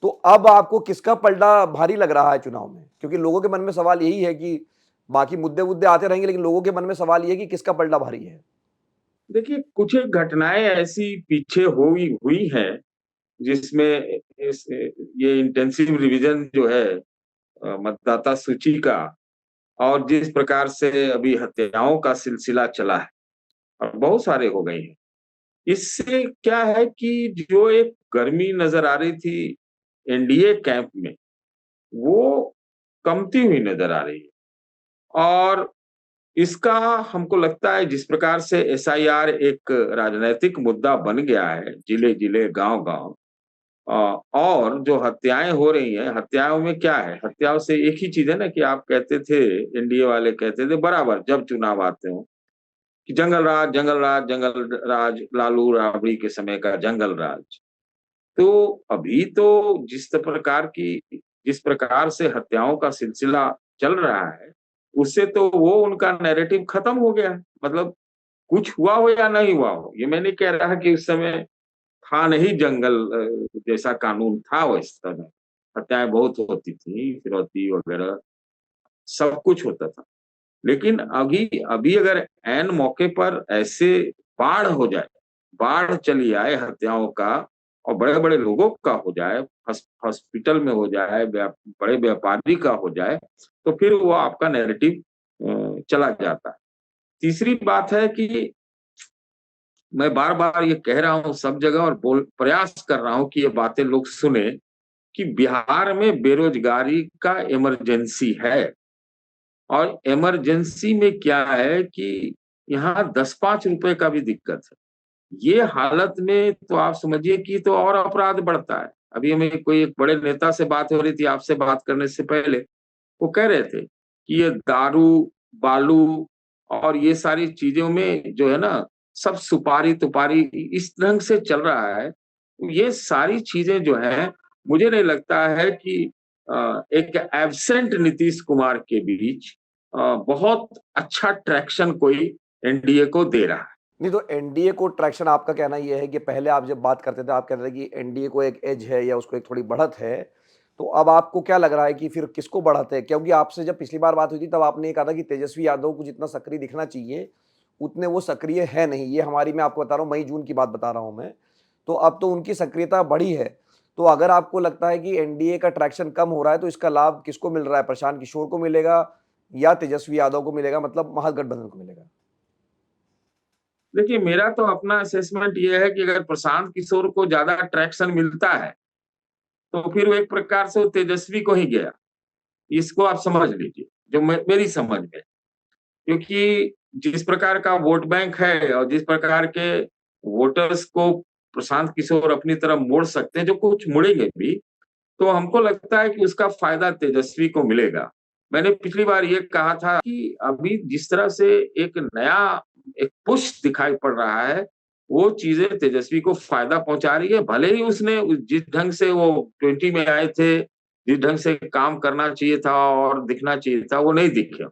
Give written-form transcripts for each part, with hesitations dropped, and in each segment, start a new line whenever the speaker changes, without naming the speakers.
तो अब आपको किसका पलड़ा भारी लग रहा है चुनाव में? क्योंकि लोगों के मन में सवाल यही है कि बाकी मुद्दे आते रहेंगे, लेकिन लोगों के मन में सवाल ये है कि किसका पलड़ा भारी है?
देखिए, कुछ एक घटनाएं ऐसी पीछे हुई हुई हैं जिसमें ये इंटेंसिव रिवीजन जो है मतदाता सूची का, और जिस प्रकार से अभी हत्याओं का सिलसिला चला है और बहुत सारे हो गए हैं, इससे क्या है कि जो एक गर्मी नजर आ रही थी एनडीए कैंप में, वो कमती हुई नजर आ रही है। और इसका हमको लगता है जिस प्रकार से एसआईआर एक राजनीतिक मुद्दा बन गया है, जिले जिले गांव गांव, और जो हत्याएं हो रही हैं, हत्याओं में क्या है, हत्याओं से एक ही चीज है ना कि आप कहते थे, एनडीए वाले कहते थे बराबर जब चुनाव आते हो कि जंगल राज जंगल राज जंगल राज, लालू राबड़ी के समय का जंगल राज। तो अभी तो जिस प्रकार से हत्याओं का सिलसिला चल रहा है, उससे तो वो उनका नैरेटिव खत्म हो गया है। मतलब कुछ हुआ हो या नहीं हुआ हो, ये मैं नहीं कह रहा कि उस समय था नहीं जंगल जैसा कानून था, उस समय हत्याएं बहुत होती थी, फिरौती वगैरह सब कुछ होता था। लेकिन अभी अभी अगर ऐन मौके पर ऐसे बाढ़ हो जाए, बाढ़ चली आए हत्याओं का, और बड़े बड़े लोगों का हो जाए, हॉस्पिटल में हो जाए, बड़े व्यापारी का हो जाए, तो फिर वो आपका नैरेटिव चला जाता है। तीसरी बात है कि मैं बार बार ये कह रहा हूं सब जगह, और बोल प्रयास कर रहा हूं कि ये बातें लोग सुने, कि बिहार में बेरोजगारी का इमरजेंसी है। और इमरजेंसी में क्या है कि यहाँ 10-5 रुपए का भी दिक्कत है। ये हालत में तो आप समझिए कि तो और अपराध बढ़ता है। अभी हमें कोई एक बड़े नेता से बात हो रही थी आपसे बात करने से पहले, वो कह रहे थे कि ये दारू, बालू और ये सारी चीजों में जो है ना, सब सुपारी तुपारी इस ढंग से चल रहा है। ये सारी चीजें जो है, मुझे नहीं लगता है कि एक एब्सेंट नीतीश कुमार के बीच बहुत अच्छा ट्रैक्शन कोई एनडीए को दे रहा है।
नहीं, तो एनडीए को ट्रैक्शन, आपका कहना यह है कि पहले आप जब बात करते थे आप कहते थे कि एनडीए को एक एज है या उसको एक थोड़ी बढ़त है, तो अब आपको क्या लग रहा है कि फिर किसको बढ़त है? क्योंकि आपसे जब पिछली बार बात हुई थी तब आपने ये कहा था कि तेजस्वी यादव को जितना सक्रिय दिखना चाहिए उतने वो सक्रिय है नहीं। ये हमारी, मैं आपको बता रहा हूँ, मई जून की बात बता रहा हूँ मैं। तो अब तो उनकी सक्रियता बढ़ी है। तो अगर आपको लगता है कि एनडीए का ट्रैक्शन कम हो रहा है तो इसका लाभ किसको मिल रहा है? प्रशांत किशोर को मिलेगा या तेजस्वी यादव को मिलेगा, मतलब महागठबंधन को मिलेगा?
देखिए, मेरा तो अपना असेसमेंट ये है कि अगर प्रशांत किशोर को ज्यादा ट्रैक्शन मिलता है, तो फिर वो एक प्रकार से वो तेजस्वी को ही गया। इसको आप समझ लीजिए, जो मेरी समझ में। क्योंकि जिस प्रकार का वोट बैंक है और जिस प्रकार के वोटर्स को प्रशांत किशोर अपनी तरफ मोड़ सकते हैं, जो कुछ मुड़ेंगे भी, तो हमको लगता है कि उसका फायदा तेजस्वी को मिलेगा। मैंने पिछली बार ये कहा था कि अभी जिस तरह से एक नया एक पुश दिखाई पड़ रहा है, वो चीजें तेजस्वी को फायदा पहुंचा रही है। भले ही उसने जिस ढंग से वो 20 में आए थे, जिस ढंग से काम करना चाहिए था और दिखना चाहिए था, वो नहीं दिखे।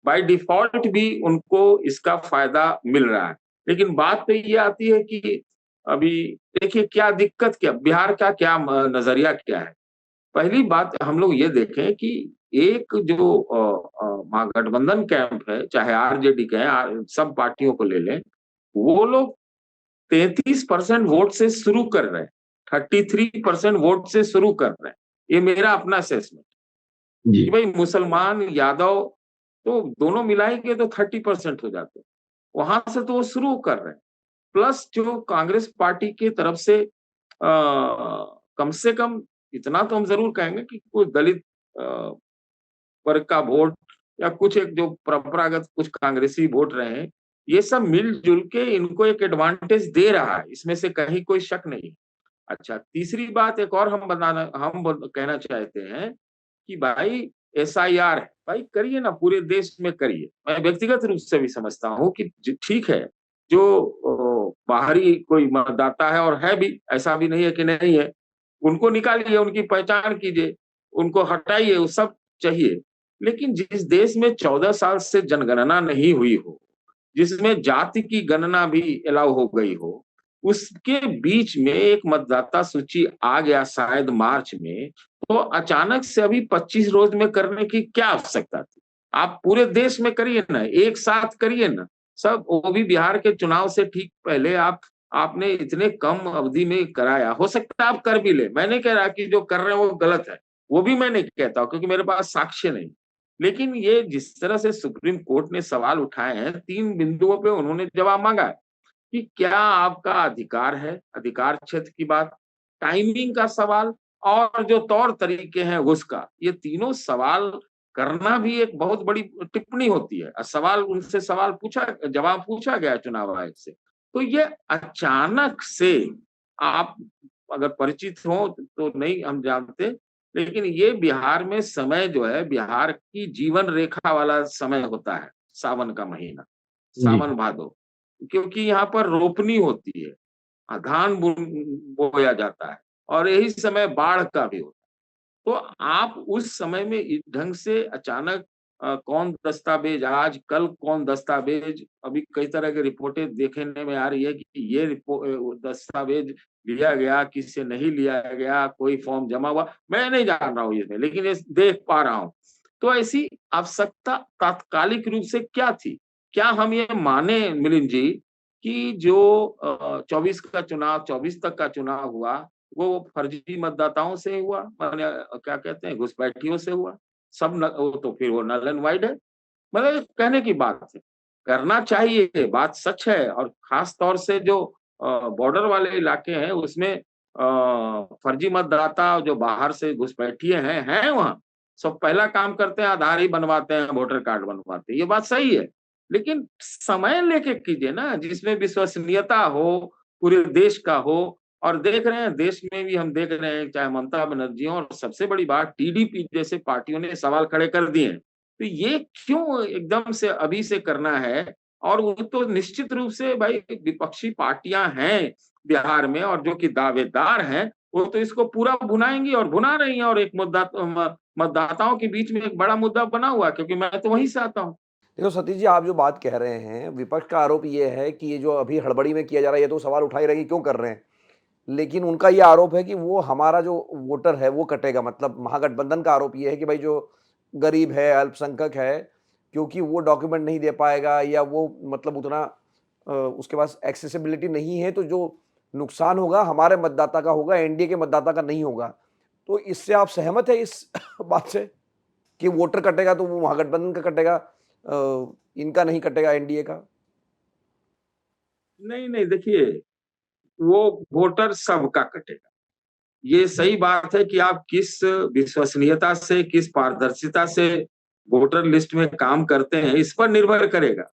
बाय डिफॉल्ट भी उनको इसका फायदा मिल रहा है। लेकिन बात तो ये आती है कि अभी देखिए क्या दिक्कत, क्या बिहार का क्या नजरिया क्या है। पहली बात हम लोग ये देखें कि एक जो महागठबंधन कैंप है, चाहे आरजेडी के हैं, सब पार्टियों को ले लें, वो लोग 33% वोट से शुरू कर रहे हैं, 33% वोट से शुरू कर रहे हैं। ये मेरा अपना असेसमेंट
जी।
कि भाई मुसलमान यादव तो दोनों मिलाएंगे तो 30% हो जाते हैं। वहां से तो वो शुरू कर रहे हैं। प्लस जो कांग्रेस पार्टी की तरफ से कम इतना तो हम जरूर कहेंगे कि कोई दलित वर्ग का वोट, या कुछ एक जो परंपरागत कुछ कांग्रेसी वोट रहे हैं, ये सब मिलजुल के इनको एक एडवांटेज दे रहा है, इसमें से कहीं कोई शक नहीं। अच्छा, तीसरी बात एक और कहना चाहते हैं कि भाई एसआईआर है, भाई करिए ना, पूरे देश में करिए। मैं व्यक्तिगत रूप से भी समझता हूँ कि ठीक है, जो बाहरी कोई मतदाता है, और है भी, ऐसा भी नहीं है कि नहीं है, उनको निकालिए, उनकी पहचान कीजिए, उनको हटाइए, वो सब चाहिए। लेकिन जिस देश में 14 साल से जनगणना नहीं हुई हो, जिसमें जाति की गणना भी अलाउ हो गई हो, उसके बीच में एक मतदाता सूची आ गया शायद मार्च में, तो अचानक से अभी 25 रोज में करने की क्या आवश्यकता थी? आप पूरे देश में करिए ना, एक साथ करिए ना, सब, वो भी बिहार के चुनाव से ठीक पहले आपने इतने कम अवधि में कराया। हो सकता है आप कर भी ले, मैं नहीं कह रहा कि जो कर रहे हैं वो गलत है, वो भी मैं नहीं कहता क्योंकि मेरे पास साक्ष्य नहीं। लेकिन ये जिस तरह से सुप्रीम कोर्ट ने सवाल उठाए हैं, 3 बिंदुओं पे उन्होंने जवाब मांगा है कि क्या आपका अधिकार है, अधिकार क्षेत्र की बात, टाइमिंग का सवाल और जो तौर तरीके हैं उसका, ये तीनों सवाल करना भी एक बहुत बड़ी टिप्पणी होती है। सवाल उनसे सवाल पूछा, जवाब पूछा गया चुनाव आयोग से। तो ये अचानक से, आप अगर परिचित हो तो नहीं हम जानते, लेकिन ये बिहार में समय जो है, बिहार की जीवन रेखा वाला समय होता है, सावन का महीना,
जी।
सावन भादो, क्योंकि यहाँ पर रोपनी होती है, धान बोया जाता है और यही समय बाढ़ का भी होता है। तो आप उस समय में इस ढंग से अचानक कौन दस्तावेज आज, कल कौन दस्तावेज, अभी कई तरह की रिपोर्टें देखने में आ रही है कि ये दस्तावेज लिया गया, किससे नहीं लिया गया, कोई फॉर्म जमा हुआ, मैं नहीं जान रहा हूँ इसमें, लेकिन ये देख पा रहा हूँ। तो ऐसी आवश्यकता तात्कालिक रूप से क्या थी? क्या हम ये माने मिलिंद जी कि जो 24 का चुनाव, 24 तक का चुनाव हुआ, वो फर्जी मतदाताओं से हुआ, माने क्या कहते हैं, घुसपैठियों से हुआ, सब वो तो फिर वो नल एंड वाइड है। मतलब कहने की बात है, करना चाहिए, बात सच है, और खास तौर से जो बॉर्डर वाले इलाके हैं उसमें फर्जी मतदाता जो बाहर से घुसपैठिए हैं वहाँ, सब पहला काम करते हैं, आधार ही बनवाते हैं, वोटर कार्ड बनवाते हैं, ये बात सही है। लेकिन समय लेके कीजिए ना, जिसमें विश्वसनीयता हो, पूरे देश का हो। और देख रहे हैं, देश में भी हम देख रहे हैं, चाहे ममता बनर्जी हो, और सबसे बड़ी बात टीडीपी जैसे पार्टियों ने सवाल खड़े कर दिए हैं। तो ये क्यों एकदम से अभी से करना है? और वो तो निश्चित रूप से भाई विपक्षी पार्टियां हैं बिहार में, और जो कि दावेदार हैं, वो तो इसको पूरा भुनाएंगी और भुना रही हैं, और एक मुद्दा मतदाताओं के बीच में एक बड़ा मुद्दा बना हुआ, क्योंकि मैं तो वहीं से आता हूँ।
देखो सतीश जी, आप जो बात कह रहे हैं, विपक्ष का आरोप ये है कि ये जो अभी हड़बड़ी में किया जा रहा है, ये तो सवाल उठा ही रहे कि क्यों कर रहे हैं। लेकिन उनका ये आरोप है कि वो हमारा जो वोटर है वो कटेगा, मतलब महागठबंधन का आरोप ये है कि भाई जो गरीब है, अल्पसंख्यक है, क्योंकि वो डॉक्यूमेंट नहीं दे पाएगा या वो मतलब उतना उसके पास एक्सेसिबिलिटी नहीं है, तो जो नुकसान होगा हमारे मतदाता का होगा, एनडीए के मतदाता का नहीं होगा। तो इससे आप सहमत है इस बात से कि वोटर कटेगा तो वो महागठबंधन का कटेगा, इनका नहीं कटेगा, एनडीए का?
नहीं नहीं, देखिए, वो वोटर सबका कटेगा। ये सही बात है कि आप किस विश्वसनीयता से, किस पारदर्शिता से वोटर लिस्ट में काम करते हैं, इस पर निर्भर करेगा।